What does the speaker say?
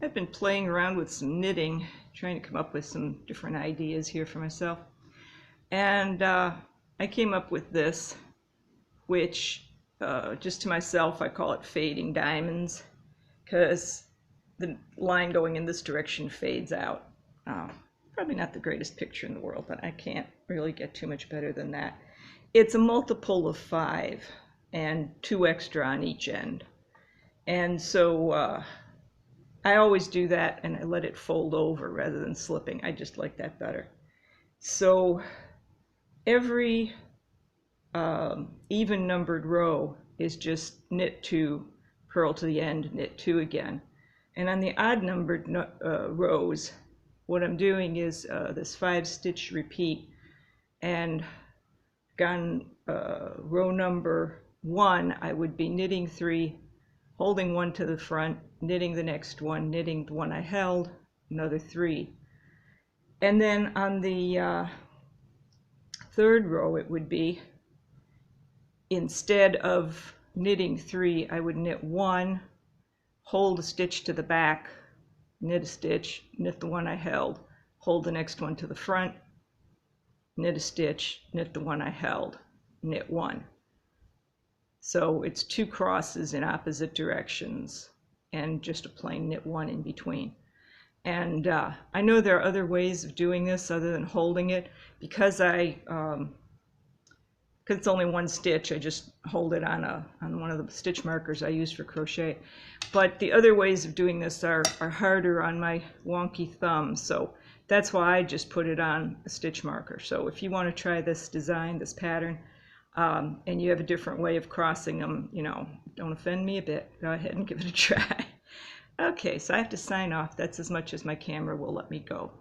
I've been playing around with some knitting, trying to come up with some different ideas here for myself. And I came up with this, which just to myself, I call it fading diamonds, because the line going in this direction fades out. Probably not the greatest picture in the world, but I can't really get too much better than that. It's a multiple of 5 and 2 extra on each end. And so I always do that, and I let it fold over rather than slipping. I just like that better. So every even numbered row is just knit 2, purl to the end, knit 2 again. And on the odd numbered rows, what I'm doing is this 5-stitch repeat, and on row number 1 I would be knitting 3, holding 1 to the front, knitting the next one, knitting the one I held, another 3. And then on the third row it would be, instead of knitting 3, I would knit 1, hold a stitch to the back, knit a stitch, knit the one I held, hold the next one to the front, knit a stitch, knit the one I held, knit 1. So it's 2 crosses in opposite directions and just a plain knit 1 in between. And I know there are other ways of doing this other than holding it. Because it's only 1 stitch, I just hold it on one of the stitch markers I use for crochet. But the other ways of doing this are harder on my wonky thumb, so that's why I just put it on a stitch marker. So if you want to try this design, this pattern, and you have a different way of crossing them, you know, don't offend me a bit. Go ahead and give it a try. Okay, so I have to sign off. That's as much as my camera will let me go.